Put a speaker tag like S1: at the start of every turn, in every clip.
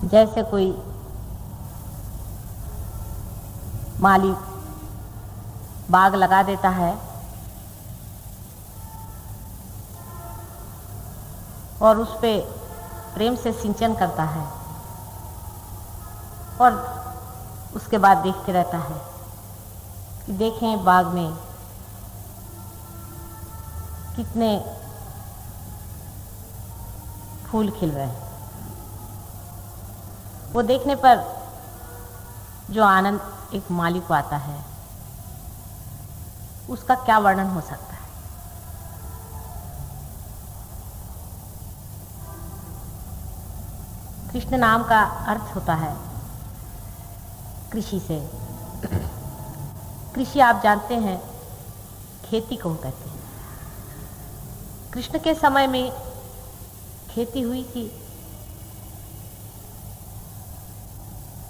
S1: जैसे कोई माली बाग लगा देता है और उस पे प्रेम से सिंचन करता है और उसके बाद देखते रहता है कि देखें बाग में कितने फूल खिल रहे हैं। वो देखने पर जो आनंद एक माली को आता है उसका क्या वर्णन हो सकता है। कृष्ण नाम का अर्थ होता है कृषि से। कृषि आप जानते हैं खेती को कहते हैं। कृष्ण के समय में खेती हुई थी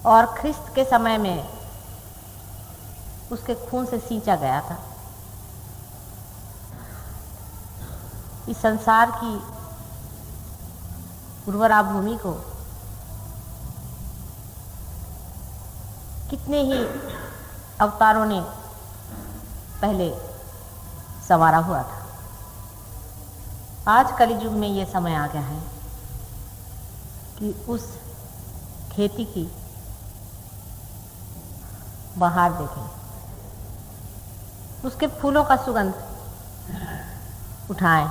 S1: और ख्रिस्त के समय में उसके खून से सींचा गया था। इस संसार की उर्वरा भूमि को कितने ही अवतारों ने पहले संवारा हुआ था। आज कलियुग में ये समय आ गया है कि उस खेती की बहार देखें, उसके फूलों का सुगंध उठाएं।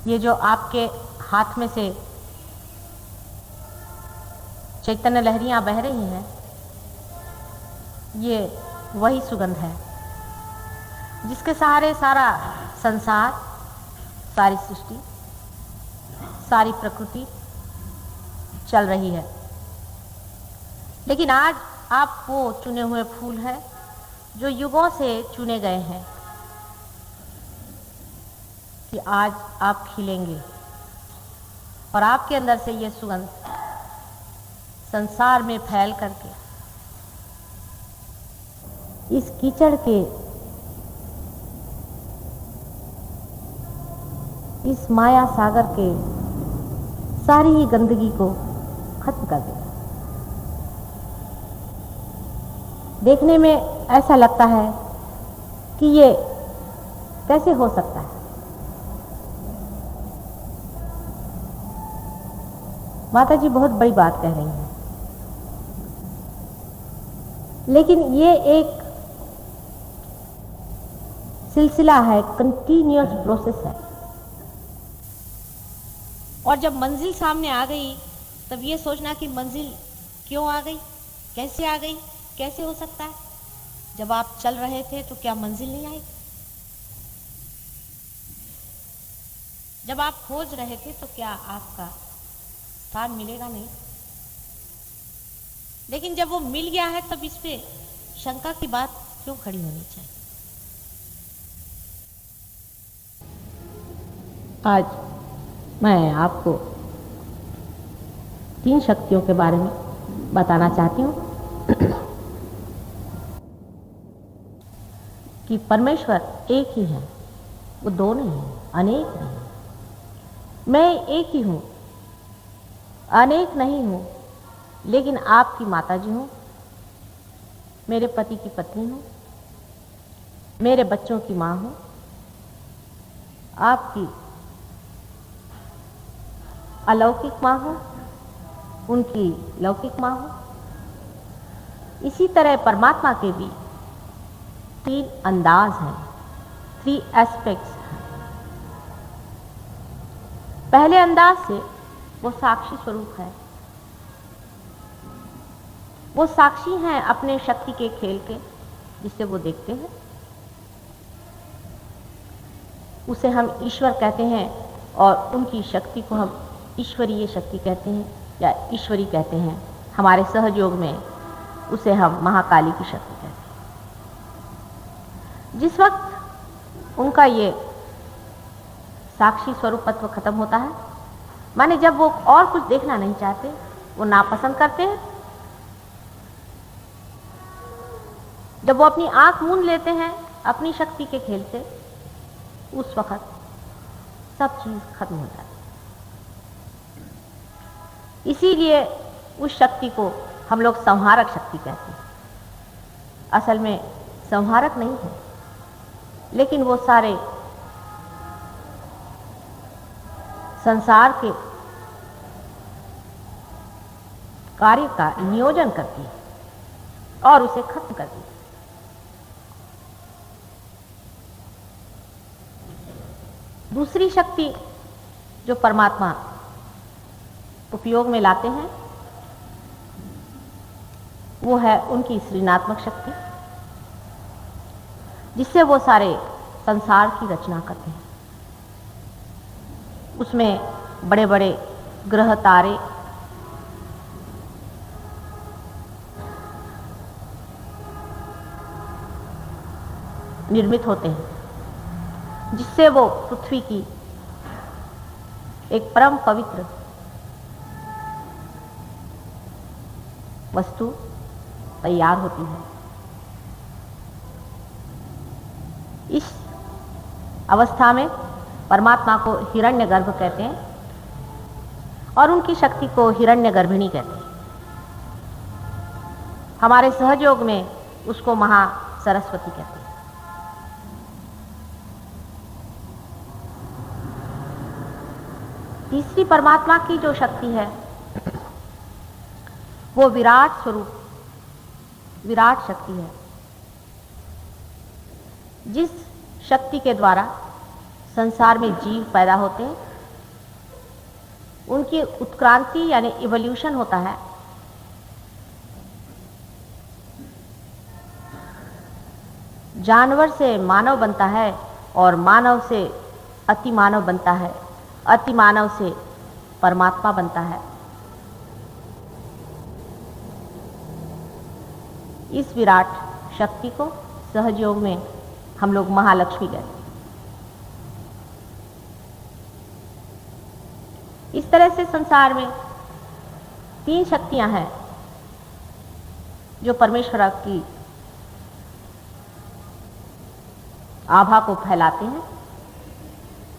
S1: ये जो आपके हाथ में से चैतन्य लहरियां बह रही हैं, ये वही सुगंध है जिसके सहारे सारा संसार, सारी सृष्टि, सारी प्रकृति चल रही है। लेकिन आज आप वो चुने हुए फूल हैं जो युगों से चुने गए हैं कि आज आप खिलेंगे और आपके अंदर से ये सुगंध संसार में फैल करके इस कीचड़ के, इस माया सागर के सारी ही गंदगी को खत्म कर देगा। देखने में ऐसा लगता है कि ये कैसे हो सकता है। माता जी बहुत बड़ी बात कह रही हैं, लेकिन ये एक सिलसिला है, कंटिन्यूअस प्रोसेस है। और जब मंजिल सामने आ गई तब ये सोचना कि मंजिल क्यों आ गई, कैसे आ गई, कैसे हो सकता है। जब आप चल रहे थे तो क्या मंजिल नहीं आई? जब आप खोज रहे थे तो क्या आपका स्थान मिलेगा नहीं? लेकिन जब वो मिल गया है तब इस पे शंका की बात क्यों खड़ी होनी चाहिए? आज मैं आपको 3 शक्तियों के बारे में बताना चाहती हूँ कि परमेश्वर एक ही है, वो दो नहीं है, अनेक नहीं है। मैं एक ही हूँ, अनेक नहीं हूँ, लेकिन आपकी माता जी हूँ, मेरे पति की पत्नी हूँ, मेरे बच्चों की माँ हूँ, आपकी अलौकिक माँ हूँ, उनकी लौकिक माँ हूँ। इसी तरह परमात्मा के भी 3 अंदाज हैं, 3 एस्पेक्ट्स हैं। पहले अंदाज से वो साक्षी स्वरूप है, वो साक्षी हैं अपने शक्ति के खेल के, जिससे वो देखते हैं। उसे हम ईश्वर कहते हैं और उनकी शक्ति को हम ईश्वरीय शक्ति कहते हैं या ईश्वरी कहते हैं। हमारे सहयोग में उसे हम महाकाली की शक्ति कहते हैं। जिस वक्त उनका ये साक्षी स्वरूपत्व खत्म होता है, माने जब वो और कुछ देखना नहीं चाहते, वो नापसंद करते हैं, जब वो अपनी आंख मूंद लेते हैं अपनी शक्ति के खेल से, उस वक्त सब चीज खत्म हो जाती है। इसीलिए उस शक्ति को हम लोग संहारक शक्ति कहते हैं। असल में संहारक नहीं है, लेकिन वो सारे संसार के कार्य का नियोजन करती है और उसे खत्म करती है। दूसरी शक्ति जो परमात्मा उपयोग में लाते हैं वो है उनकी सृजनात्मक शक्ति, जिससे वो सारे संसार की रचना करते हैं। उसमें बड़े बड़े ग्रह तारे, निर्मित होते हैं, जिससे वो पृथ्वी की एक परम पवित्र वस्तु तैयार होती है। इस अवस्था में परमात्मा को हिरण्यगर्भ कहते हैं और उनकी शक्ति को हिरण्यगर्भिणी कहते हैं। हमारे सहयोग में उसको महा सरस्वती कहते हैं। तीसरी परमात्मा की जो शक्ति है वो विराट स्वरूप, विराट शक्ति है, जिस शक्ति के द्वारा संसार में जीव पैदा होते हैं, उनकी उत्क्रांति यानी इवोल्यूशन होता है। जानवर से मानव बनता है और मानव से अति मानव बनता है, अति मानव से परमात्मा बनता है। इस विराट शक्ति को सहयोग में हम लोग महालक्ष्मी कहते हैं। इस तरह से संसार में तीन शक्तियां हैं जो परमेश्वर की आभा को फैलाते हैं।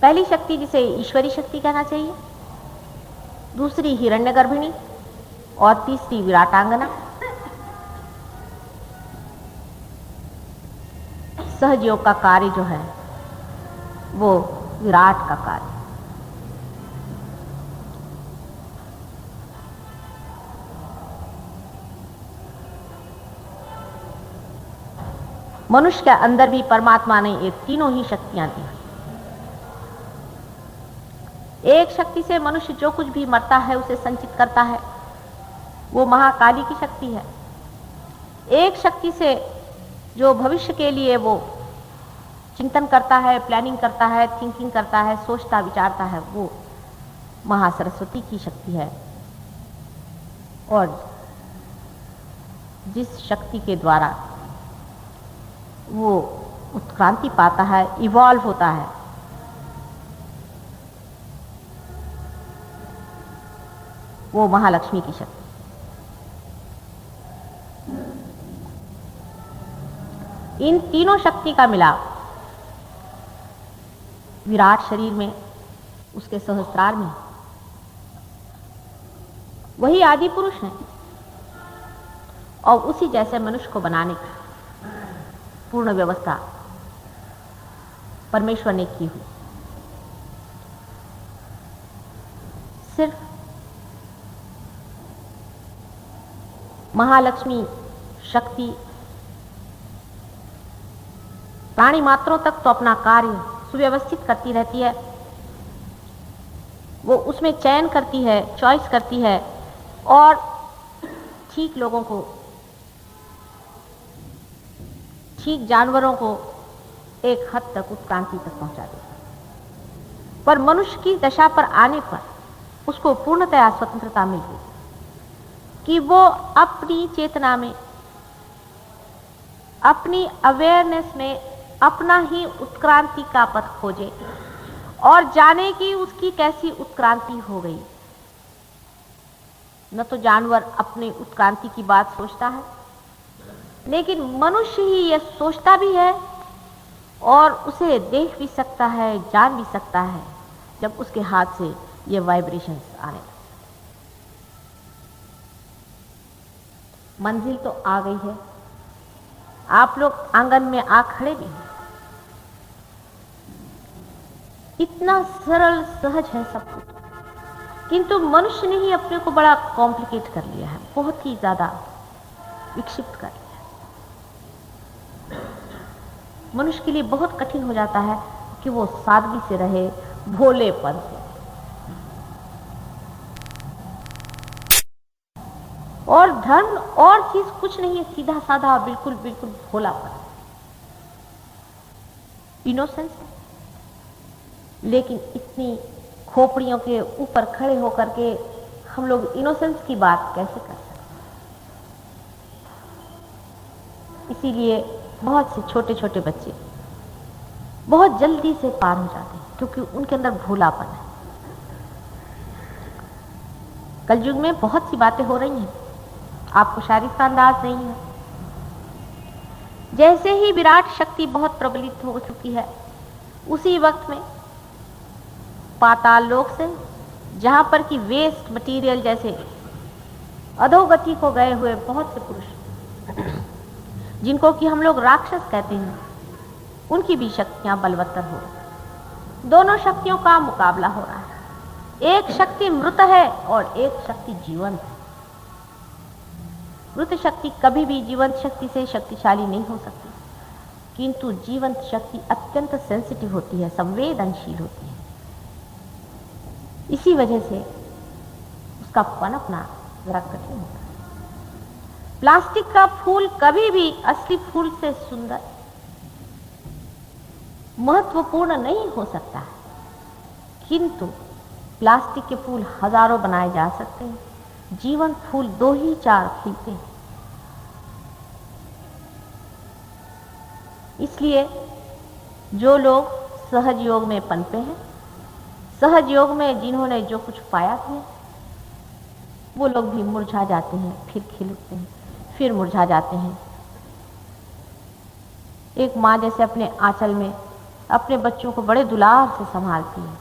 S1: पहली शक्ति जिसे ईश्वरी शक्ति कहना चाहिए, दूसरी हिरण्यगर्भिणी और तीसरी विराटांगना। सहयोग का कार्य जो है वो विराट का कार्य। मनुष्य के अंदर भी परमात्मा ने ये तीनों ही शक्तियां दी। एक शक्ति से मनुष्य जो कुछ भी मरता है उसे संचित करता है, वो महाकाली की शक्ति है। एक शक्ति से जो भविष्य के लिए वो चिंतन करता है, प्लानिंग करता है, थिंकिंग करता है, सोचता विचारता है, वो महासरस्वती की शक्ति है। और जिस शक्ति के द्वारा वो उत्क्रांति पाता है, इवॉल्व होता है, वो महालक्ष्मी की शक्ति। इन तीनों शक्ति का मिलाप विराट शरीर में, उसके सहस्त्रार में, वही आदि पुरुष है और उसी जैसे मनुष्य को बनाने की पूर्ण व्यवस्था परमेश्वर ने की हुई। सिर्फ महालक्ष्मी शक्ति प्राणी मात्रों तक तो अपना कार्य सुव्यवस्थित करती रहती है, वो उसमें चयन करती है, चॉइस करती है और ठीक लोगों को, ठीक जानवरों को एक हद तक उत्क्रांति तक पहुंचा देती है। पर मनुष्य की दशा पर आने पर उसको पूर्णतया स्वतंत्रता मिल गई कि वो अपनी चेतना में, अपनी अवेयरनेस में अपना ही उत्क्रांति का पथ खोजे और जाने कि उसकी कैसी उत्क्रांति हो गई। न तो जानवर अपनी उत्क्रांति की बात सोचता है, लेकिन मनुष्य ही यह सोचता भी है और उसे देख भी सकता है, जान भी सकता है जब उसके हाथ से ये वाइब्रेशंस आने लगते। मंजिल तो आ गई है, आप लोग आंगन में आ खड़े भी हैं। इतना सरल सहज है सब कुछ, किंतु मनुष्य ने ही अपने को बड़ा कॉम्प्लिकेट कर लिया है, बहुत ही ज्यादा विक्षिप्त कर लिया है। मनुष्य के लिए बहुत कठिन हो जाता है कि वो सादगी से रहे, भोलेपन से। और धर्म और चीज कुछ नहीं है, सीधा साधा बिल्कुल बिल्कुल भोलापन, इनोसेंस। लेकिन इतनी खोपड़ियों के ऊपर खड़े होकर के हम लोग इनोसेंस की बात कैसे कर सकते? इसीलिए बहुत से छोटे छोटे बच्चे बहुत जल्दी से पार हो जाते हैं, क्योंकि उनके अंदर भोलापन है। कलयुग में बहुत सी बातें हो रही हैं, आपको शायद इसका अंदाज नहीं है। जैसे ही विराट शक्ति बहुत प्रबलित हो चुकी है, उसी वक्त में पाताल लोक से, जहां पर कि वेस्ट मटेरियल जैसे अधोगति को गए हुए बहुत से पुरुष, जिनको कि हम लोग राक्षस कहते हैं, उनकी भी शक्तियां बलवत्तर हो रही। दोनों शक्तियों का मुकाबला हो रहा है। एक शक्ति मृत है और एक शक्ति जीवंत है। मृत शक्ति कभी भी जीवंत शक्ति से शक्तिशाली नहीं हो सकती, किंतु जीवंत शक्ति अत्यंत सेंसिटिव होती है, संवेदनशील होती है। इसी वजह से उसका पनपना जरा कठिन होता है। प्लास्टिक का फूल कभी भी असली फूल से सुंदर, महत्वपूर्ण नहीं हो सकता है, किंतु प्लास्टिक के फूल हजारों बनाए जा सकते हैं, जीवंत फूल 2 ही 4 खिलते हैं। इसलिए जो लोग सहज योग में पनपे हैं, सहज योग में जिन्होंने जो कुछ पाया है, वो लोग भी मुरझा जाते हैं, फिर खिलते हैं, फिर मुरझा जाते हैं। एक माँ जैसे अपने आंचल में अपने बच्चों को बड़े दुलार से संभालती है,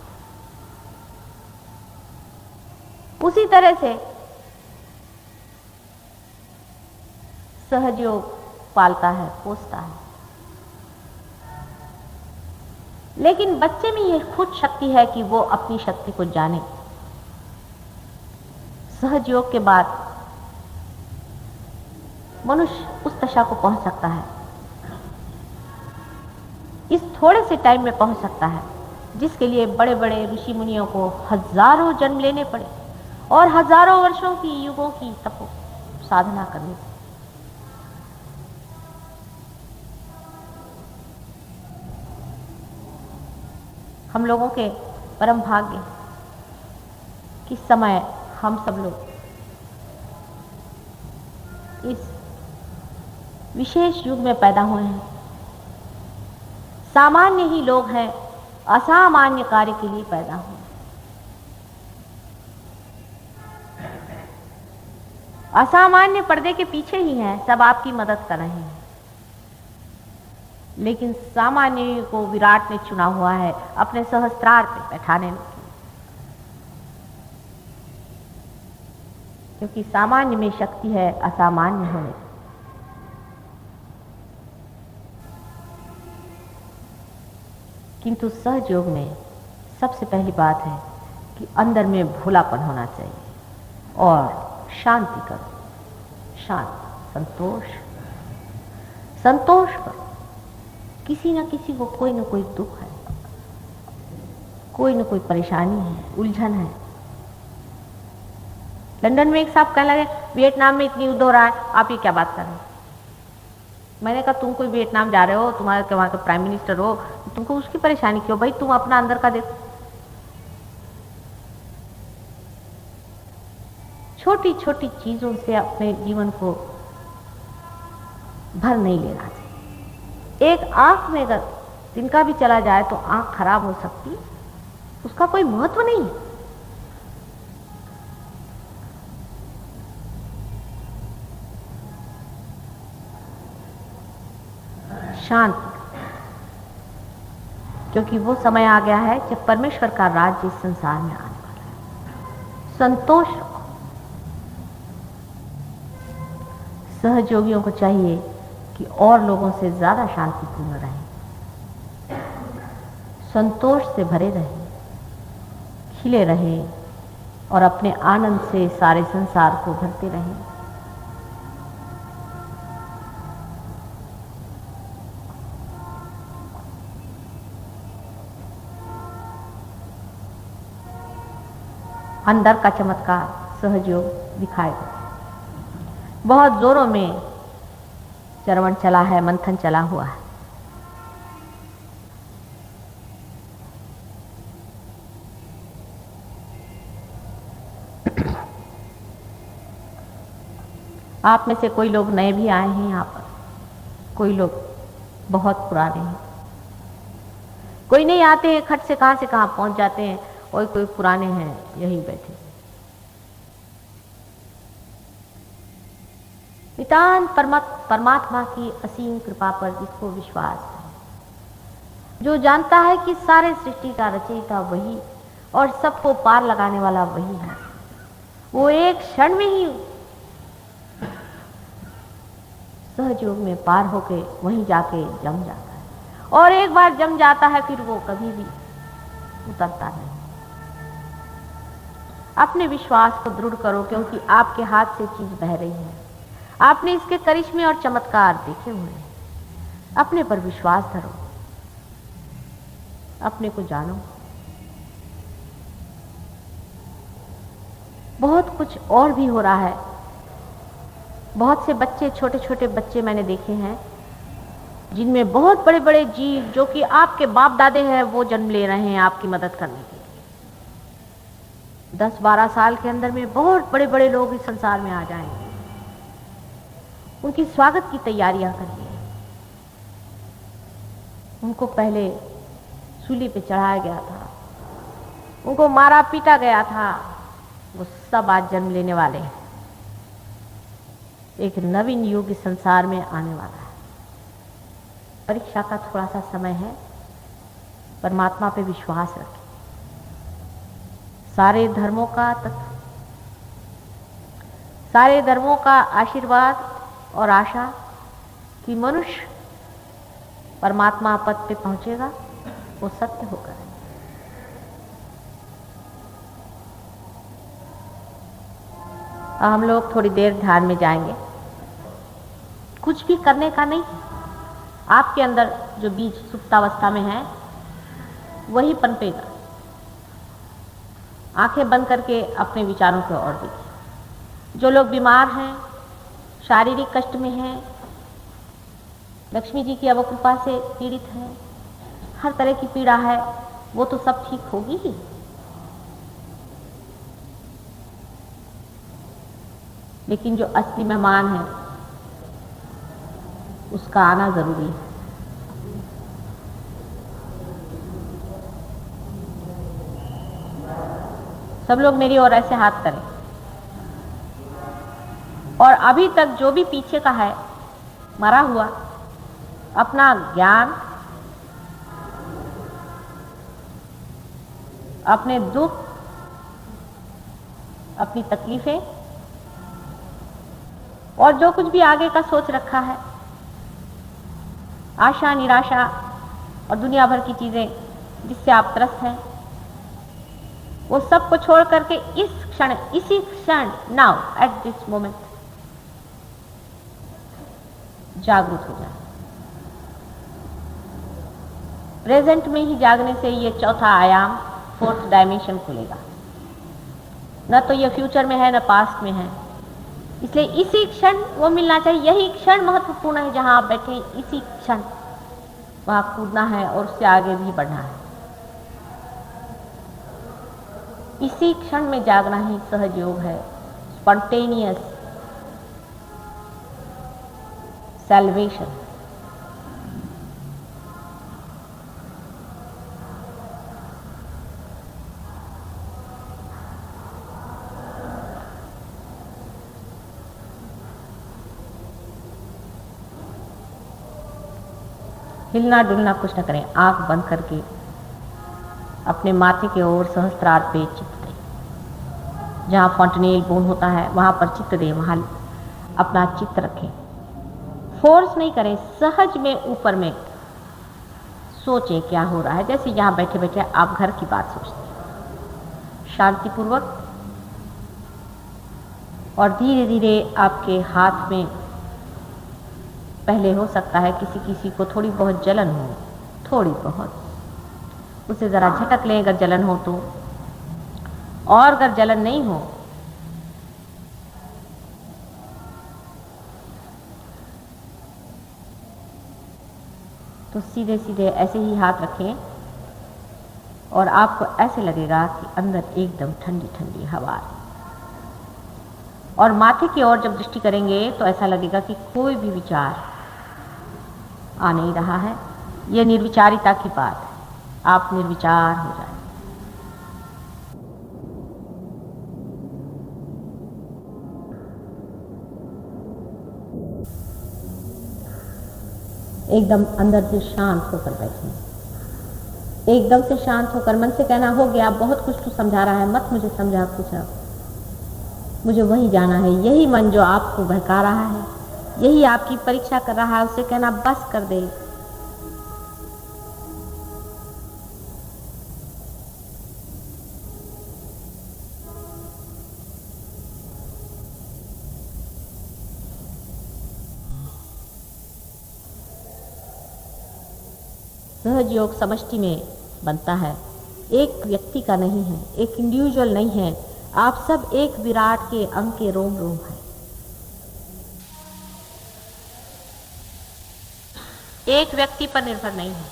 S1: उसी तरह से सहज योग पालता है, पोसता है। लेकिन बच्चे में यह खुद शक्ति है कि वो अपनी शक्ति को जाने। सहज योग के बाद मनुष्य उस दशा को पहुंच सकता है, इस थोड़े से टाइम में पहुंच सकता है, जिसके लिए बड़े बड़े ऋषि मुनियों को हजारों जन्म लेने पड़े और हजारों वर्षों की युगों की तपो साधना करनी पड़ी। हम लोगों के परम भाग्य किस समय हम सब लोग इस विशेष युग में पैदा हुए हैं। सामान्य ही लोग हैं, असामान्य कार्य के लिए पैदा हुए। असामान्य पर्दे के पीछे ही हैं, सब आपकी मदद कर रहे हैं, लेकिन सामान्य को विराट ने चुना हुआ है अपने सहस्त्रार पे बैठाने में, क्योंकि सामान्य में शक्ति है असामान्य होने की। किंतु सहज योग में सबसे पहली बात है कि अंदर में भोलापन होना चाहिए और शांति करो, शांत, संतोष करो। किसी न किसी को कोई न कोई दुख है, कोई न कोई परेशानी है, उलझन है। लंदन में एक साहब कहने लगे, वियतनाम में इतनी युद्ध हो रहा है, आप ये क्या बात कर रहे हैं? मैंने कहा, तुम कोई वियतनाम जा रहे हो, तुम्हारे वहां के प्राइम मिनिस्टर हो, तुमको उसकी परेशानी क्यों? भाई तुम अपना अंदर का देखो। छोटी छोटी चीजों से अपने जीवन को भर नहीं लेना चाहिए। एक आंख में अगर तिनका भी चला जाए तो आंख खराब हो सकती है, उसका कोई महत्व नहीं है। शांत, क्योंकि वो समय आ गया है जब परमेश्वर का राज्य इस संसार में आने वाला है। संतोष रखो, सहयोगियों को चाहिए कि और लोगों से ज़्यादा शांतिपूर्ण रहें, संतोष से भरे रहें, खिले रहें और अपने आनंद से सारे संसार को भरते रहें। अंदर का चमत्कार सहयोग दिखाएगा। बहुत जोरों में चरवण चला है, मंथन चला हुआ है। आप में से कोई लोग नए भी आए हैं यहाँ पर, कोई लोग बहुत पुराने हैं, कोई नहीं आते हैं, खट से कहाँ पहुंच जाते हैं, और कोई पुराने हैं यही बैठे। नितांत परमात्मा की असीम कृपा पर जिसको विश्वास है, जो जानता है कि सारे सृष्टि का रचयिता वही और सबको पार लगाने वाला वही है, वो एक क्षण में ही सहयोग में पार होके वहीं जाके जम जाता है, और एक बार जम जाता है फिर वो कभी भी उतरता नहीं। अपने विश्वास को दृढ़ करो, क्योंकि आपके हाथ से चीज बह रही है। आपने इसके करिश्मे और चमत्कार देखे हुए हैं। अपने पर विश्वास धरो, अपने को जानो। बहुत कुछ और भी हो रहा है। बहुत से बच्चे, छोटे छोटे बच्चे मैंने देखे हैं, जिनमें बहुत बड़े बड़े जीव जो कि आपके बाप दादे हैं वो जन्म ले रहे हैं आपकी मदद करने के लिए। 10-12 साल के अंदर में बहुत बड़े बड़े लोग इस संसार में आ जाएंगे। उनकी स्वागत की तैयारियां करिए। उनको पहले सूली पे चढ़ाया गया था, उनको मारा पीटा गया था, वो सब आज जन्म लेने वाले हैं। एक नवीन युग इस संसार में आने वाला है। परीक्षा का थोड़ा सा समय है, परमात्मा पे विश्वास रखें। सारे धर्मों का सारे धर्मों का आशीर्वाद और आशा कि मनुष्य परमात्मा पद पे पहुंचेगा, वो सत्य होकर है। हम लोग थोड़ी देर ध्यान में जाएंगे। कुछ भी करने का नहीं, आपके अंदर जो बीज सुप्तावस्था में है वही पनपेगा। आंखें बंद करके अपने विचारों की ओर देखिए। जो लोग बीमार हैं, शारीरिक कष्ट में हैं, लक्ष्मी जी की अवकृपा से पीड़ित हैं, हर तरह की पीड़ा है, वो तो सब ठीक होगी ही। लेकिन जो असली मेहमान है उसका आना जरूरी है। सब लोग मेरी ओर ऐसे हाथ करें। और अभी तक जो भी पीछे का है मरा हुआ, अपना ज्ञान, अपने दुख, अपनी तकलीफें और जो कुछ भी आगे का सोच रखा है, आशा निराशा और दुनिया भर की चीजें जिससे आप त्रस्त हैं, वो सब को छोड़ करके इस क्षण, इसी क्षण, नाउ एट दिस मोमेंट जागरूक हो जाए। प्रेजेंट में ही जागने से ये चौथा आयाम, फोर्थ डायमेंशन खुलेगा। न तो ये फ्यूचर में है, न पास्ट में है। इसलिए इसी क्षण वो मिलना चाहिए। यही क्षण महत्वपूर्ण है। जहां आप बैठे इसी क्षण वहां कूदना है और उससे आगे भी बढ़ना है। इसी क्षण में जागना ही सहज योग है, स्पॉन्टेनियस सैल्वेशन। हिलना डुलना कुछ न करें, आंख बंद करके अपने माथे के ओर सहस्त्रार पे चित्त दें। जहाँ फॉन्टनेल बोन होता है वहाँ पर चित्त दें, वहाँ अपना चित्त रखें, फोर्स नहीं करें, सहज में ऊपर में सोचें क्या हो रहा है। जैसे यहाँ बैठे बैठे आप घर की बात सोचते हैं, शांतिपूर्वक, और धीरे धीरे आपके हाथ में, पहले हो सकता है किसी किसी को थोड़ी बहुत जलन हो, थोड़ी बहुत, उसे ज़रा झटक लें अगर जलन हो तो, और अगर जलन नहीं हो तो सीधे सीधे ऐसे ही हाथ रखें और आपको ऐसे लगेगा कि अंदर एकदम ठंडी ठंडी हवा है। और माथे की ओर जब दृष्टि करेंगे तो ऐसा लगेगा कि कोई भी विचार आ नहीं रहा है। यह निर्विचारिता की बात है, आप निर्विचार हो जाए। एकदम अंदर से शांत होकर बैठें, एकदम से शांत होकर मन से कहना, हो गया, बहुत कुछ तो समझा रहा है, मत मुझे समझा कुछ, अब मुझे वही जाना है। यही मन जो आपको बहका रहा है, यही आपकी परीक्षा कर रहा है, उसे कहना बस कर दे। सहज योग समष्टि में बनता है, एक व्यक्ति का नहीं है, एक इंडिविजुअल नहीं है, आप सब एक विराट के अंग के रोम रोम हैं। एक व्यक्ति पर निर्भर नहीं है।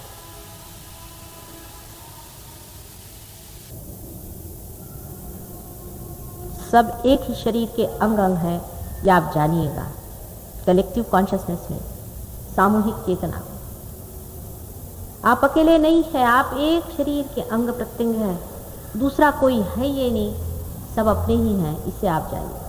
S1: सब एक ही शरीर के अंग अंग हैं, यह आप जानिएगा। कलेक्टिव कॉन्शियसनेस में, सामूहिक चेतना, आप अकेले नहीं है, आप एक शरीर के अंग प्रत्यंग हैं, दूसरा कोई है ये नहीं, सब अपने ही हैं, इसे आप जानिए।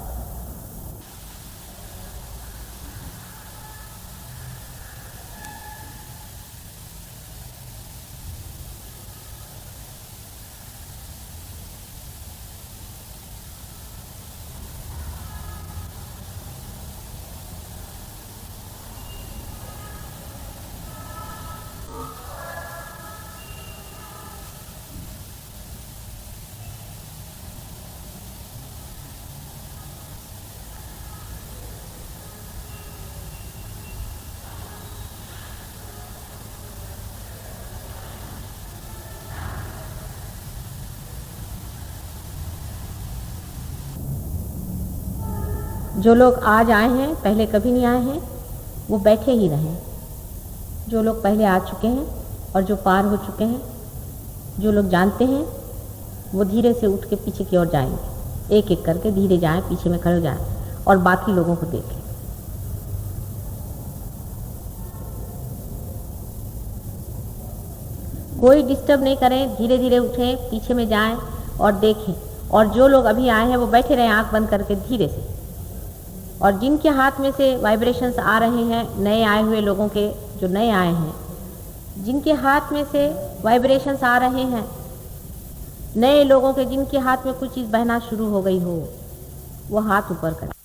S1: जो लोग आज आए हैं, पहले कभी नहीं आए हैं, वो बैठे ही रहें। जो लोग पहले आ चुके हैं और जो पार हो चुके हैं, जो लोग जानते हैं, वो धीरे से उठ के पीछे की ओर जाएंगे, एक एक करके धीरे जाएं, पीछे में खड़े हो जाएं और बाकी लोगों को देखें। कोई डिस्टर्ब नहीं करें, धीरे धीरे उठें, पीछे में जाएं और देखें। और जो लोग अभी आए हैं वो बैठे रहें आंख बंद करके धीरे से। और जिनके हाथ में से वाइब्रेशंस आ रहे हैं, नए आए हुए लोगों के, जो नए आए हैं, जिनके हाथ में से वाइब्रेशंस आ रहे हैं, नए लोगों के जिनके हाथ में कुछ चीज़ बहना शुरू हो गई हो, वो हाथ ऊपर करें।